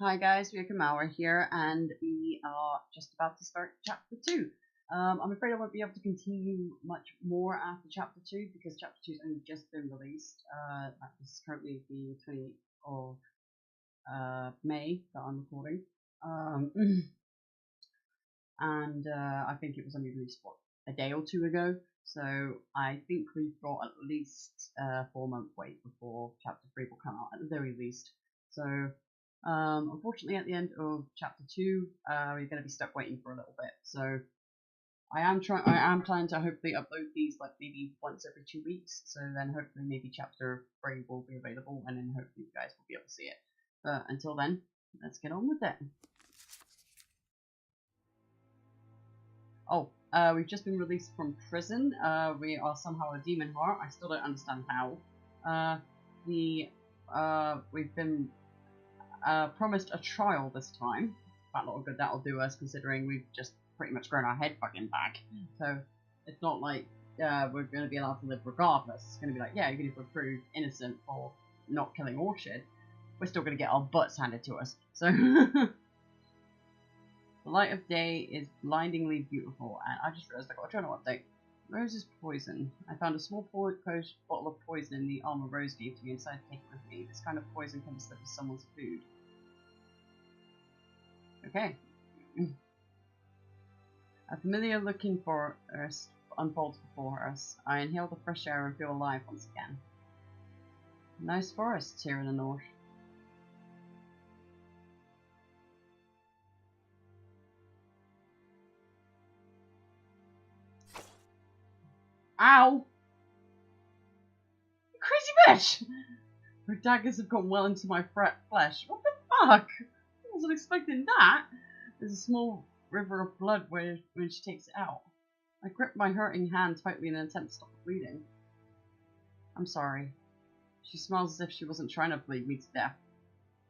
Hi guys, we are Kamara here, and we are just about to start chapter 2. I'm afraid I won't be able to continue much more after chapter 2 because chapter 2 has only just been released. This is currently the 20th of May that I'm recording. And I think it was only released, a day or two ago. So I think we've got at least a 4-month wait before chapter 3 will come out, at the very least. So unfortunately, at the end of chapter 2, we're going to be stuck waiting for a little bit. So I am planning to hopefully upload these like maybe once every 2 weeks. So then hopefully maybe chapter 3 will be available, and then hopefully you guys will be able to see it. But until then, let's get on with it. Oh, we've just been released from prison. We are somehow a Demonheart. I still don't understand how. We've been promised a trial this time. Quite a lot of good that'll do us, considering we've just pretty much grown our head fucking back. So it's not like we're going to be allowed to live regardless. It's going to be like, yeah, even if we're proved innocent for not killing Orchid, we're still going to get our butts handed to us. So the light of day is blindingly beautiful, and I just realized I got a journal update. Rose is poison. I found a small bottle of poison in the armor Rose gave to me and decided to take it with me. This kind of poison can be slipped as someone's food. Okay. A familiar looking forest unfolds before us. I inhale the fresh air and feel alive once again. Nice forests here in the north. Ow! You crazy bitch! Her daggers have gone well into my flesh. What the fuck? I wasn't expecting that. There's a small river of blood when she takes it out. I grip my hurting hand tightly in an attempt to stop the bleeding. I'm sorry. She smiles as if she wasn't trying to bleed me to death.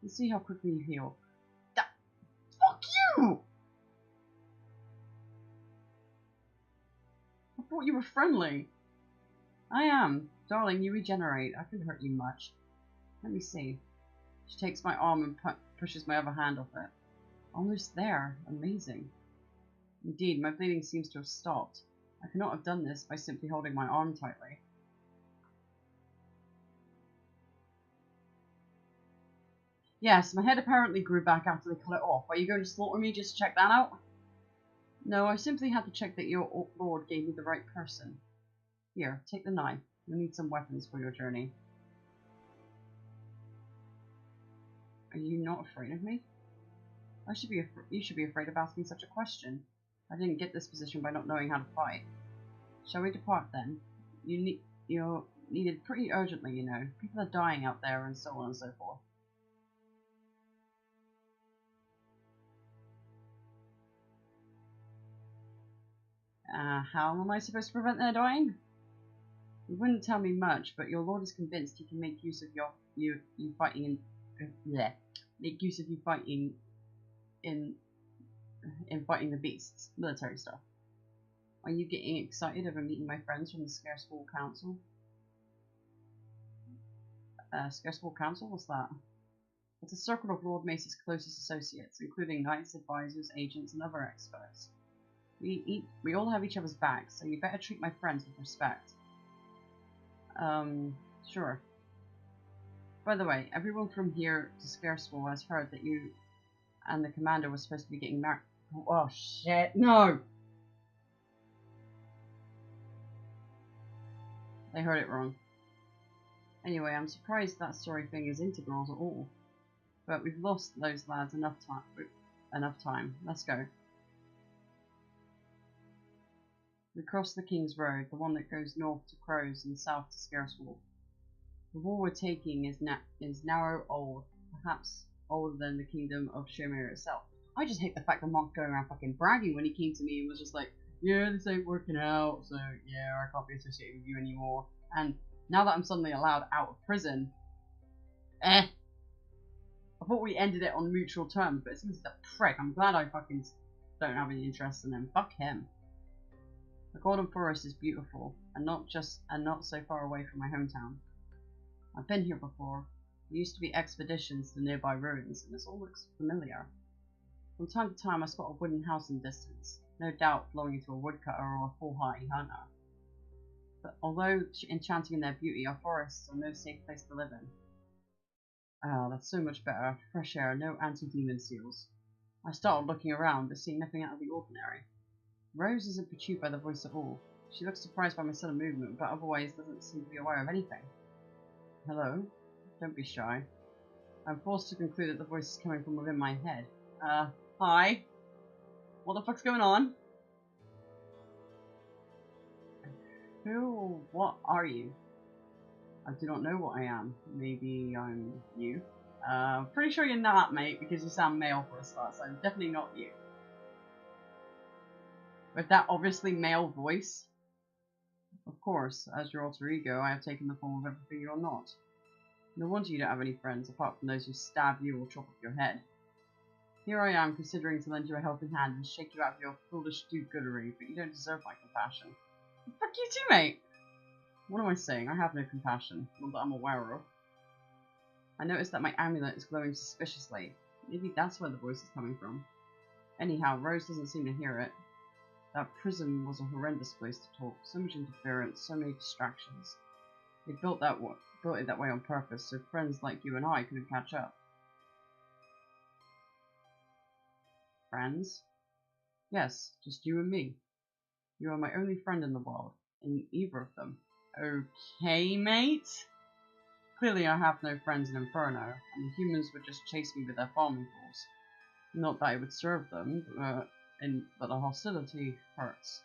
Let's see how quickly you heal. Fuck you! I thought you were friendly. I am. Darling, you regenerate. I couldn't hurt you much. Let me see. She takes my arm and pushes my other hand off it. Almost there. Amazing. Indeed, my bleeding seems to have stopped. I could not have done this by simply holding my arm tightly. Yes, my head apparently grew back after they cut it off. Are you going to slaughter me just to check that out? No, I simply had to check that your lord gave me the right person. Here, take the knife. You'll need some weapons for your journey. Are you not afraid of me? You should be afraid of asking such a question. I didn't get this position by not knowing how to fight. Shall we depart then? You're needed pretty urgently, you know. People are dying out there and so on and so forth. How am I supposed to prevent their dying? You wouldn't tell me much, but your lord is convinced he can make use of you fighting in fighting the beasts, military stuff. Are you getting excited over meeting my friends from the Scarceful Council? Scarceful Council? What's that? It's a circle of Lord Mace's closest associates, including knights, advisors, agents, and other experts. We all have each other's backs, so you better treat my friends with respect. Sure. By the way, everyone from here to Scarceful has heard that you and the commander were supposed to be getting married. Oh shit, no! They heard it wrong. Anyway, I'm surprised that sorry thing is integral at all. But we've lost those lads enough time. Let's go. We cross the King's Road, the one that goes north to Crows and south to Scarceful. The wall we're taking is narrow, old, perhaps older than the kingdom of Shermere itself. I just hate the fact that Monk's going around fucking bragging when he came to me and was just like, yeah, this ain't working out, so yeah, I can't be associated with you anymore. And now that I'm suddenly allowed out of prison, I thought we ended it on mutual terms, but it seems he's a prick. I'm glad I fucking don't have any interest in him. Fuck him. The Golden Forest is beautiful, and not so far away from my hometown. I've been here before. There used to be expeditions to the nearby ruins, and this all looks familiar. From time to time I spot a wooden house in the distance, no doubt belonging to a woodcutter or a foolhardy hunter. But although enchanting in their beauty, our forests are no safe place to live in. Ah, that's so much better. Fresh air, no anti-demon seals. I started looking around, but seeing nothing out of the ordinary. Rose isn't perturbed by the voice at all. She looks surprised by my sudden movement, but otherwise doesn't seem to be aware of anything. Hello? Don't be shy. I'm forced to conclude that the voice is coming from within my head. Hi? What the fuck's going on? Who or what are you? I do not know what I am. Maybe I'm you? Pretty sure you're not, mate, because you sound male for a start, so I'm definitely not you. With that obviously male voice? Of course, as your alter ego, I have taken the form of everything you're not. No wonder you don't have any friends, apart from those who stab you or chop off your head. Here I am, considering to lend you a helping hand and shake you out of your foolish do-goodery, but you don't deserve my compassion. Fuck you too, mate! What am I saying? I have no compassion, not that I'm aware of. I noticed that my amulet is glowing suspiciously. Maybe that's where the voice is coming from. Anyhow, Rose doesn't seem to hear it. That prison was a horrendous place to talk. So much interference, so many distractions. They built it that way on purpose, so friends like you and I couldn't catch up. Friends? Yes, just you and me. You are my only friend in the world, in either of them. Okay, mate? Clearly I have no friends in Inferno, and the humans would just chase me with their farming tools. Not that it would serve them, but the hostility hurts.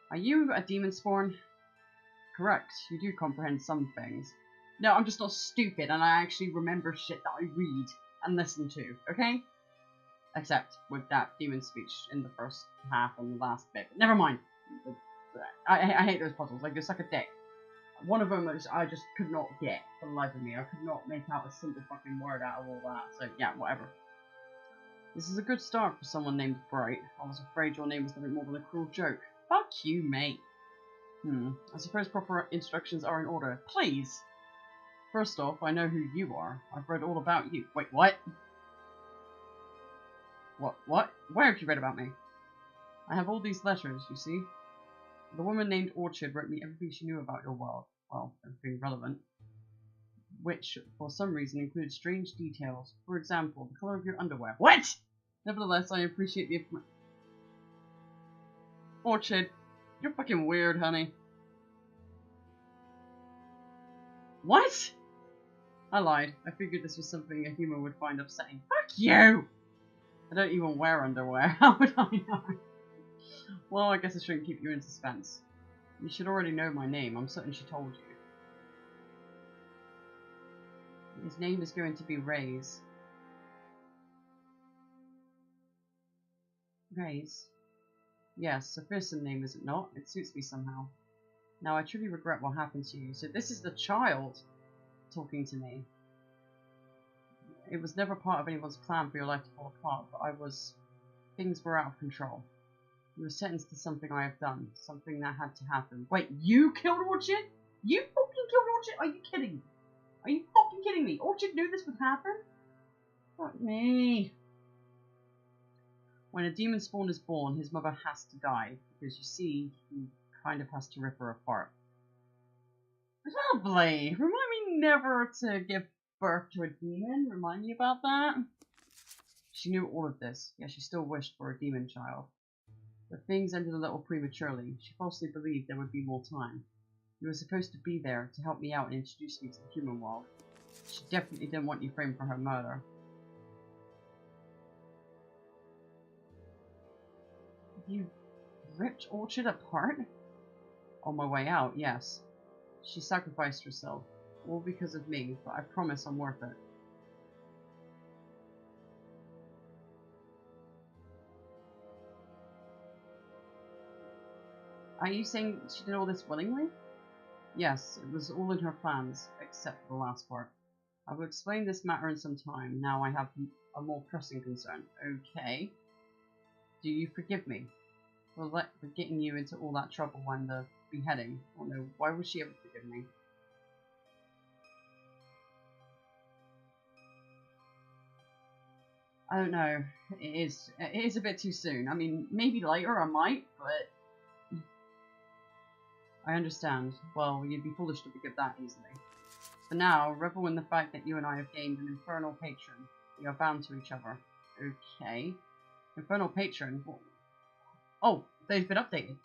Are you a demon spawn? Correct, you do comprehend some things. No, I'm just not stupid, and I actually remember shit that I read and listen to, okay? Except with that demon speech in the first half and the last bit. Never mind. I hate those puzzles. Like, they suck a dick. One of them I just could not get for the life of me. I could not make out a single fucking word out of all that. So, yeah, whatever. This is a good start for someone named Bright. I was afraid your name was nothing more than a cruel joke. Fuck you, mate. I suppose proper instructions are in order. Please! First off, I know who you are. I've read all about you. Wait, what? What? Where have you read about me? I have all these letters, you see. The woman named Orchard wrote me everything she knew about your world. Well, everything relevant. Which, for some reason, included strange details. For example, the colour of your underwear. What?! Nevertheless, I appreciate the information. Orchard, you're fucking weird, honey. What?! I lied. I figured this was something a human would find upsetting. Fuck you! I don't even wear underwear. How would I know? Well, I guess I shouldn't keep you in suspense. You should already know my name. I'm certain she told you. His name is going to be Raze. Raze? Yes, a fearsome name, is it not? It suits me somehow. Now, I truly regret what happened to you. So this is the child talking to me. It was never part of anyone's plan for your life to fall apart, but things were out of control. You were sentenced to something I have done, something that had to happen. Wait, you killed Orchard? You fucking killed Orchard? Are you kidding me? Are you fucking kidding me? Orchard knew this would happen? Fuck me. When a demon spawn is born, his mother has to die, because you see, he kind of has to rip her apart. Lovely! Remind me never to give birth to a demon. Remind me about that. She knew all of this, yet she still wished for a demon child. But things ended a little prematurely. She falsely believed there would be more time. You were supposed to be there to help me out and introduce me to the human world. She definitely didn't want you framed for her murder. You ripped Orchard apart? On my way out, yes. She sacrificed herself, all because of me, but I promise I'm worth it. Are you saying she did all this willingly? Yes, it was all in her plans, except for the last part. I will explain this matter in some time. Now I have a more pressing concern. Okay. Do you forgive me for getting you into all that trouble when the beheading. Oh no, why would she ever forgive me? I don't know. It is a bit too soon. I mean, maybe later I might, but I understand. Well, you'd be foolish to forgive that easily. For now, revel in the fact that you and I have gained an infernal patron. We are bound to each other. Okay. Infernal patron? Oh, they've been updated.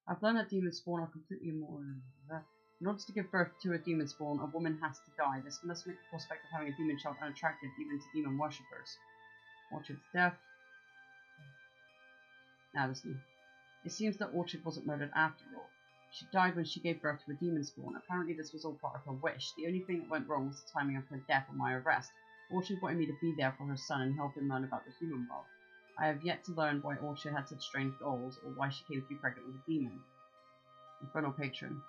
I've learned that demon spawn are completely immortal. In order to give birth to a demon spawn, a woman has to die. This must make the prospect of having a demon child unattractive even to demon worshippers. Orchard's death. Now listen. It seems that Orchard wasn't murdered after all. She died when she gave birth to a demon spawn. Apparently this was all part of her wish. The only thing that went wrong was the timing of her death or my arrest. Orchard wanted me to be there for her son and help him learn about the human world. I have yet to learn why Orchard had such strange goals, or why she came to be pregnant with a demon. Infernal patron.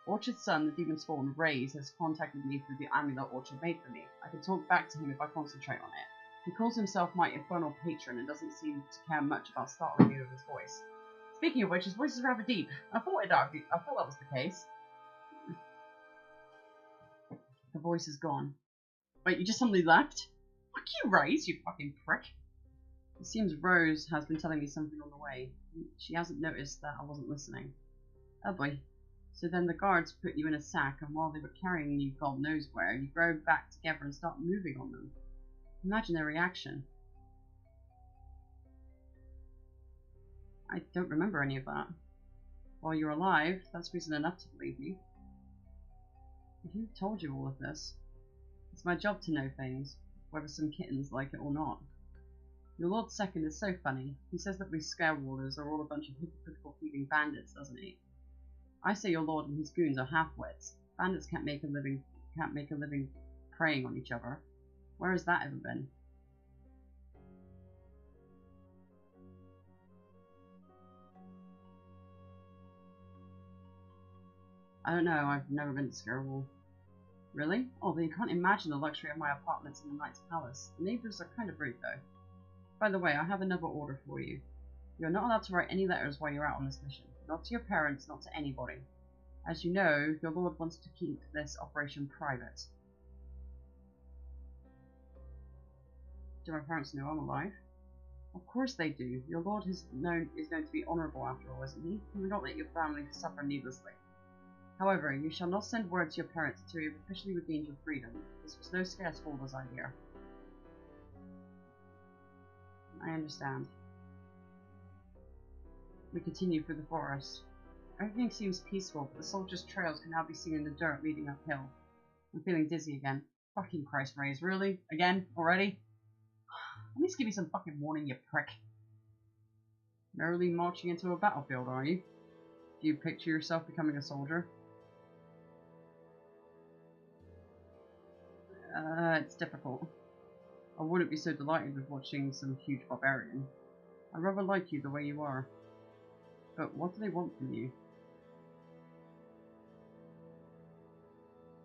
Orchard's son, the demon spawn, Raze, has contacted me through the amulet Orchard made for me. I can talk back to him if I concentrate on it. He calls himself my infernal patron and doesn't seem to care much about startling me with his voice. Speaking of which, his voice is rather deep. I thought that was the case. The voice is gone. Wait, you just suddenly left? Fuck you, Raze, you fucking prick. It seems Rose has been telling me something on the way. She hasn't noticed that I wasn't listening. Oh boy. So then the guards put you in a sack, and while they were carrying you God knows where, you grow back together and start moving on them. Imagine their reaction. I don't remember any of that. While you're alive, that's reason enough to believe me. Who told you all of this? It's my job to know things, whether some kittens like it or not. Your Lord Second is so funny. He says that we scarewallers are all a bunch of hypocritical thieving bandits, doesn't he? I say your Lord and his goons are half-wits. Bandits can't make a living preying on each other. Where has that ever been? I don't know, I've never been to Scarewall. Really? Oh, then you can't imagine the luxury of my apartments in the Knight's Palace. The neighbours are kind of rude, though. By the way, I have another order for you. You're not allowed to write any letters while you're out on this mission. Not to your parents, not to anybody. As you know, your Lord wants to keep this operation private. Do my parents know I'm alive? Of course they do. Your Lord is known to be honourable after all, isn't he? He would not let your family suffer needlessly. However, you shall not send word to your parents until you have officially regained your freedom. This was no scarceholder's idea. I understand. We continue through the forest. Everything seems peaceful, but the soldiers' trails can now be seen in the dirt leading uphill. I'm feeling dizzy again. Fucking Christ, Raze, really? Again? Already? At least give me some fucking warning, you prick. Merrily marching into a battlefield, are you? Do you picture yourself becoming a soldier? It's difficult. I wouldn't be so delighted with watching some huge barbarian. I rather like you the way you are. But what do they want from you?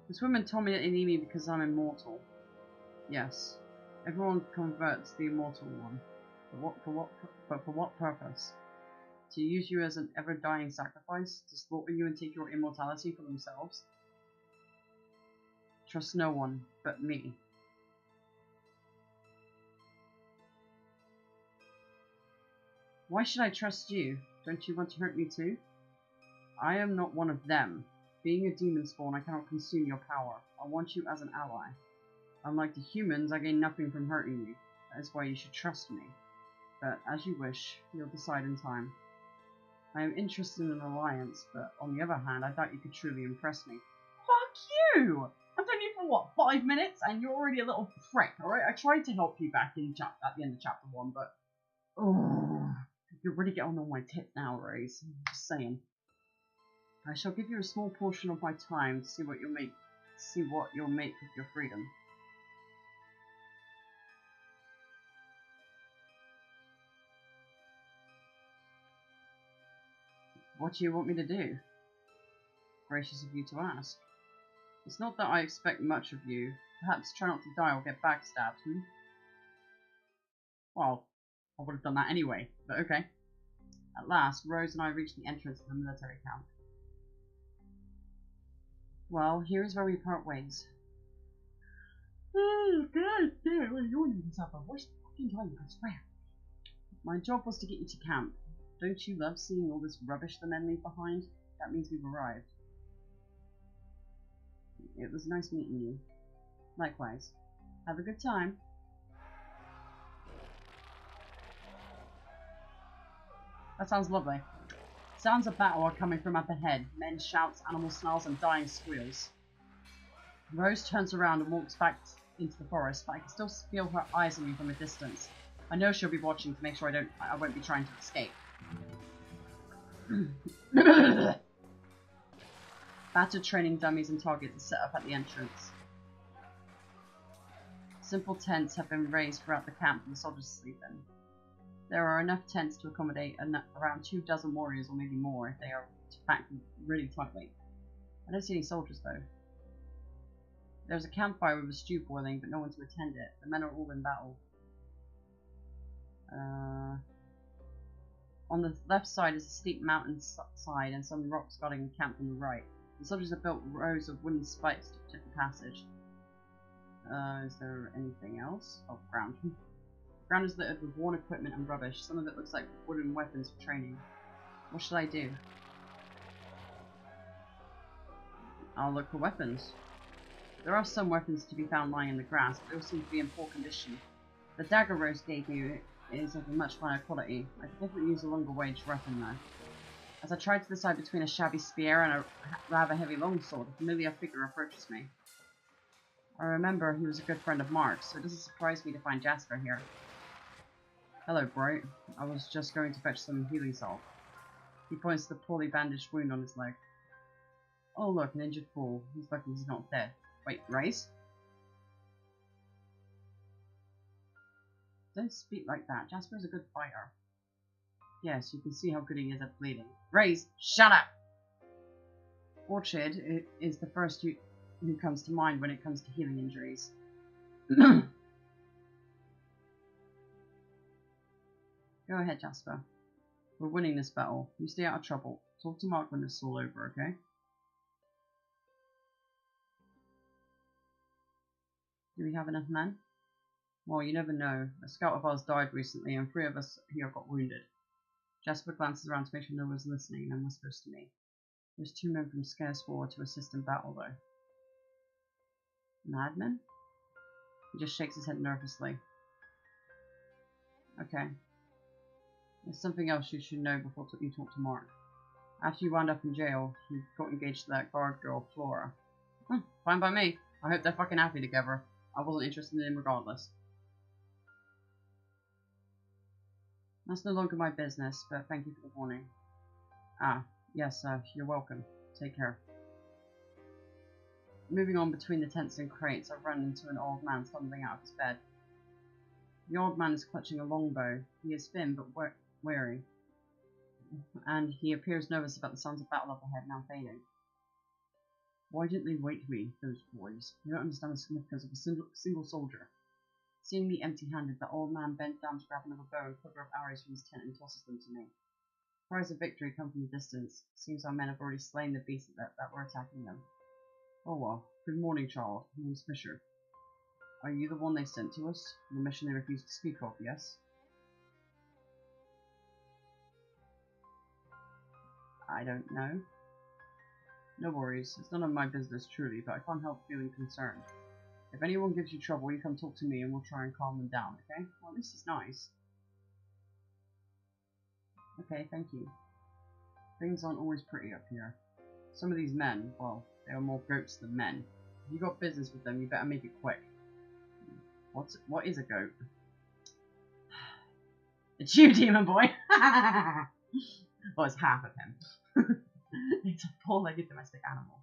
This woman told me that they need me because I'm immortal. Yes. Everyone converts the immortal one. But for what purpose? To use you as an ever-dying sacrifice? To slaughter you and take your immortality for themselves? Trust no one but me. Why should I trust you? Don't you want to hurt me too? I am not one of them. Being a demon spawn, I cannot consume your power. I want you as an ally. Unlike the humans, I gain nothing from hurting you. That is why you should trust me. But as you wish, you'll decide in time. I am interested in an alliance, but on the other hand, I doubt you could truly impress me. Fuck you! I've done you for what, 5 minutes? And you're already a little prick, alright? I tried to help you back in at the end of chapter 1, but... Oh, you're really getting on my tits now, Raze. I'm just saying. I shall give you a small portion of my time to see what you'll make with your freedom. What do you want me to do? Gracious of you to ask. It's not that I expect much of you. Perhaps try not to die or get backstabbed, Well, I would have done that anyway, but okay. At last, Rose and I reached the entrance of the military camp. Well, here is where we part ways. Oh, God, well, you're in yourself a worst fucking time, I swear. My job was to get you to camp. Don't you love seeing all this rubbish the men leave behind? That means we've arrived. It was nice meeting you. Likewise. Have a good time. That sounds lovely. Sounds of battle are coming from up ahead. Men's shouts, animal snarls, and dying squeals. Rose turns around and walks back into the forest, but I can still feel her eyes on me from a distance. I know she'll be watching to make sure I won't be trying to escape. Battered training dummies and targets are set up at the entrance. Simple tents have been raised throughout the camp for the soldiers to sleep in. There are enough tents to accommodate around 24 warriors, or maybe more, if they are packed really tightly. I don't see any soldiers though. There's a campfire with a stew boiling, but no one to attend it. The men are all in battle. On the left side is a steep mountain side and some rocks guarding the camp on the right. The soldiers have built rows of wooden spikes to protect the passage. Is there anything else? Oh, ground. The ground is littered with worn equipment and rubbish. Some of it looks like wooden weapons for training. What should I do? I'll look for weapons. There are some weapons to be found lying in the grass, but they all seem to be in poor condition. The dagger Rose gave you is of a much finer quality. I could definitely use a longer range weapon though. As I try to decide between a shabby spear and a rather heavy longsword, a familiar figure approaches me. I remember he was a good friend of Mark's, so it doesn't surprise me to find Jasper here. Hello, Bright. I was just going to fetch some healing salt. He points to the poorly bandaged wound on his leg. Oh look, an injured fool. He's lucky he's not dead. Wait, Race? Don't speak like that. Jasper's a good fighter. Yes, you can see how good he is at bleeding. Race, shut up! Orchard is the first who comes to mind when it comes to healing injuries. Go ahead, Jasper. We're winning this battle. You stay out of trouble. Talk to Mark when this is all over, okay? Do we have enough men? Well, you never know. A scout of ours died recently, and 3 of us here got wounded. Jasper glances around to make sure no one's listening, and whispers to me. There's 2 men from Scareswar to assist in battle, though. Madmen? He just shakes his head nervously. Okay. There's something else you should know before you talk to Mark. After you wound up in jail, he got engaged to that guard girl, Flora. Fine by me. I hope they're fucking happy together. I wasn't interested in him regardless. That's no longer my business, but thank you for the warning. Ah, yes, you're welcome. Take care. Moving on between the tents and crates, I run into an old man stumbling out of his bed. The old man is clutching a longbow. He is thin but weary, and he appears nervous about the sounds of battle up ahead now fading. Why didn't they wake me, those boys? You don't understand the significance of a single soldier. Seeing me empty-handed, the old man bent down to grab another bow and quiver of arrows from his tent and tosses them to me. Cries of victory come from the distance. Seems our men have already slain the beasts that were attacking them. Oh well. Good morning, child. My name's Fisher. Are you the one they sent to us? The mission they refused to speak of, yes? I don't know. No worries. It's none of my business, truly, but I can't help feeling concerned. If anyone gives you trouble, you come talk to me and we'll try and calm them down, okay? Well, this is nice. Okay, thank you. Things aren't always pretty up here. Some of these men, well, they are more goats than men. If you got business with them, you better make it quick. What is a goat? It's you, demon boy! Well, it's half of him. It's a four-legged domestic animal.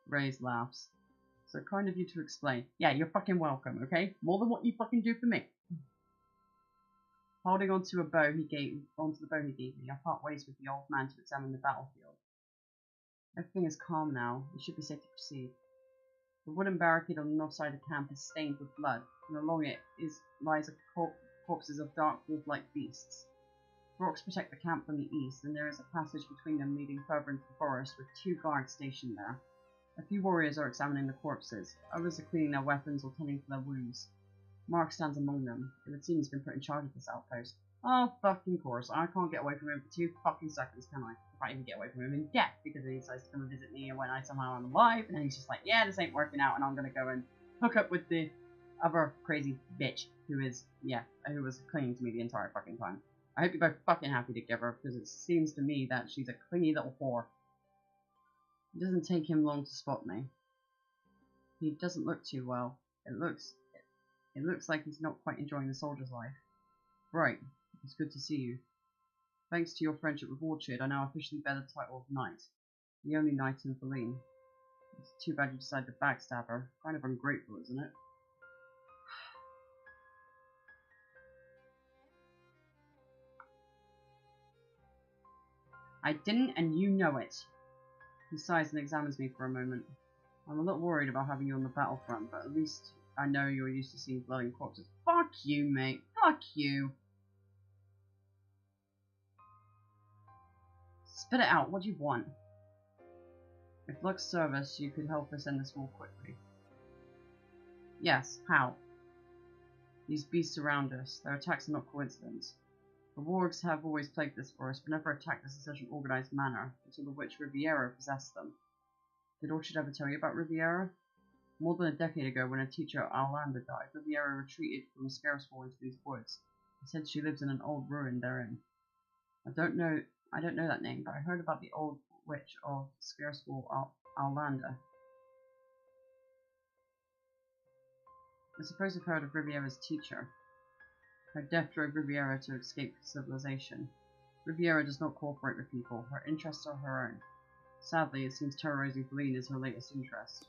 Ray's laughs. So kind of you to explain. Yeah, you're fucking welcome, okay? More than what you fucking do for me. Holding onto the bow he gave me, I part ways with the old man to examine the battlefield. Everything is calm now. It should be safe to proceed. The wooden barricade on the north side of the camp is stained with blood, and along it lies a corpses of dark wolf-like beasts. Rocks protect the camp from the east, and there is a passage between them leading further into the forest with 2 guards stationed there. A few warriors are examining the corpses, others are cleaning their weapons or tending to their wounds. Mark stands among them. It would seem he's been put in charge of this outpost. Oh, fucking course. I can't get away from him for 2 fucking seconds, can I? I can't even get away from him in death because he decides to come and visit me when I somehow am alive, and then he's just like, yeah, this ain't working out, and I'm gonna go and hook up with the other crazy bitch who was clinging to me the entire fucking time. I hope you're both fucking happy together, because it seems to me that she's a clingy little whore. It doesn't take him long to spot me. He doesn't look too well. It looks like he's not quite enjoying the soldier's life. Right, it's good to see you. Thanks to your friendship with Orchard, I now officially bear the title of Knight. The only knight in Feline. It's too bad you decided to backstab her. Kind of ungrateful, isn't it? I didn't, and you know it. He sighs and examines me for a moment. I'm a little worried about having you on the battlefront, but at least I know you're used to seeing blood and corpses. Fuck you, mate. Fuck you. Spit it out. What do you want? If luck serve us, you could help us end this war quickly. Yes, how? These beasts surround us. Their attacks are not coincidence. The wargs have always plagued this forest, but never attacked us in such an organized manner, until the witch Riviera possessed them. Did Orchard ever tell you about Riviera? More than a decade ago, when a teacher at Alanda died, Riviera retreated from Scareswall into these woods. He said she lives in an old ruin therein. I don't know that name, but I heard about the old witch of Scareswall Alanda. I suppose I've heard of Riviera's teacher. Her death drove Riviera to escape civilization. Riviera does not cooperate with people. Her interests are her own. Sadly, it seems terrorizing Feline is her latest interest.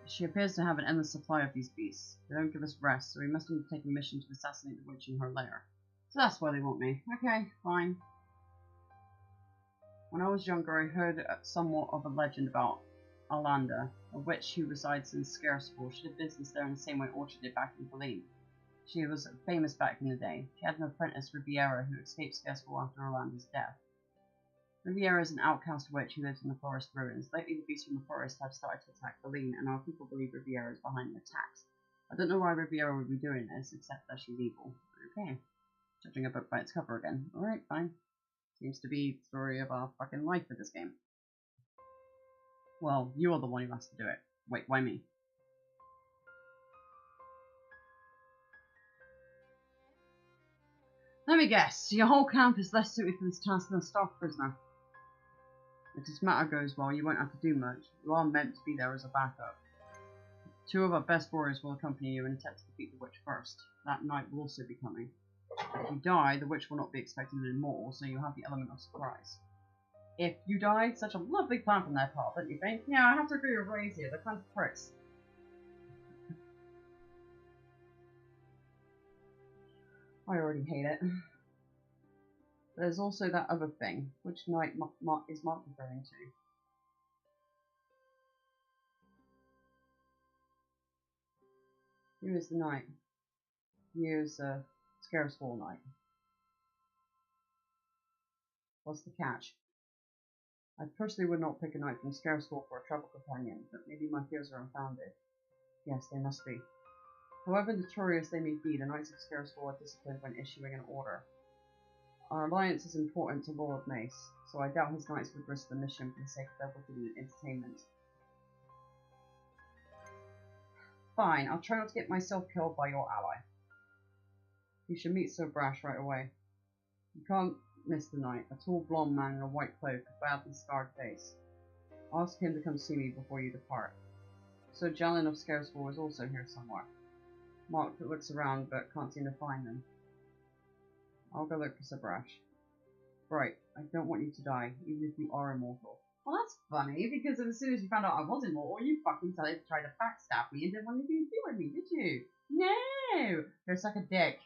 She appears to have an endless supply of these beasts. They don't give us rest, so we must undertake a mission to assassinate the witch in her lair. So that's why they want me. Okay, fine. When I was younger, I heard somewhat of a legend about Alanda, a witch who resides in Scareswall. She did business there in the same way Orchard did back in Feline. She was famous back in the day. She had an apprentice, Riviera, who escaped Scareswall after Alanda's death. Riviera is an outcast witch who lives in the forest ruins. Lately, the beasts from the forest have started to attack Feline, and our people believe Riviera is behind the attacks. I don't know why Riviera would be doing this, except that she's evil. Okay. Judging a book by its cover again. Alright, fine. Seems to be the story of our fucking life with this game. Well, you're the one who has to do it. Wait, why me? Let me guess. Your whole camp is less suited for this task than a staff prisoner. If this matter goes well, you won't have to do much. You are meant to be there as a backup. 2 of our best warriors will accompany you and attempt to defeat the witch first. That night will also be coming. If you die, the witch will not be expecting an immortal, so you'll have the element of surprise. If you die, such a lovely plan from their part, don't you think? Yeah, I have to agree with Ray's here. They're kind of pricks. I already hate it. There's also that other thing. Which knight is Mark referring to? Who is the knight? He is a Scareswall knight. What's the catch? I personally would not pick a knight from Scareswall for a travel companion, but maybe my fears are unfounded. Yes, they must be. However notorious they may be, the Knights of Scareswall are disciplined when issuing an order. Our alliance is important to Lord Mace, so I doubt his knights would risk the mission for the sake of their wicked entertainment. Fine, I'll try not to get myself killed by your ally. You should meet Sir Brash right away. You can't miss the knight, a tall blonde man in a white cloak, a badly scarred face. Ask him to come see me before you depart. Sir Jalin of Scareswall is also here somewhere. Mark looks around but can't seem to find them. I'll go look for Sir Brash. Right, I don't want you to die, even if you are immortal. Well, that's funny, because as soon as you found out I was immortal, you fucking tried to backstab me and didn't want anything to do with me, did you? No! You're such a dick.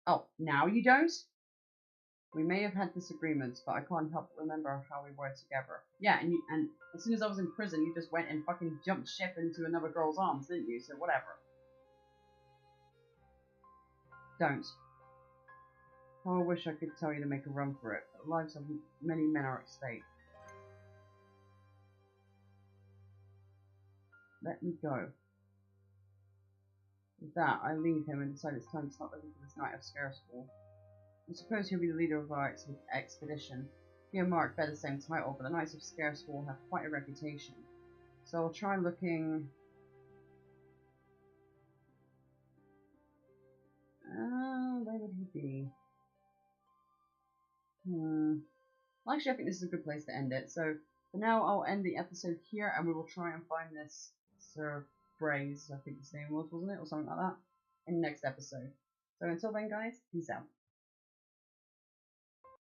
Oh, now you don't? We may have had disagreements, but I can't help but remember how we were together. Yeah, and as soon as I was in prison, you just went and fucking jumped ship into another girl's arms, didn't you? So whatever. Don't. How I wish I could tell you to make a run for it, but the lives of many men are at stake. Let me go. With that, I leave him and decide it's time to start looking for this Knight of Scaresfall. I suppose he'll be the leader of our expedition. Demonheart bear the same title, but the Knights of Scaresfall have quite a reputation. So I'll try looking... where would he be? Actually, I think this is a good place to end it. So, for now, I'll end the episode here, and we will try and find this Sir Braze, I think his name was, wasn't it? Or something like that, in the next episode. So until then, guys, peace out.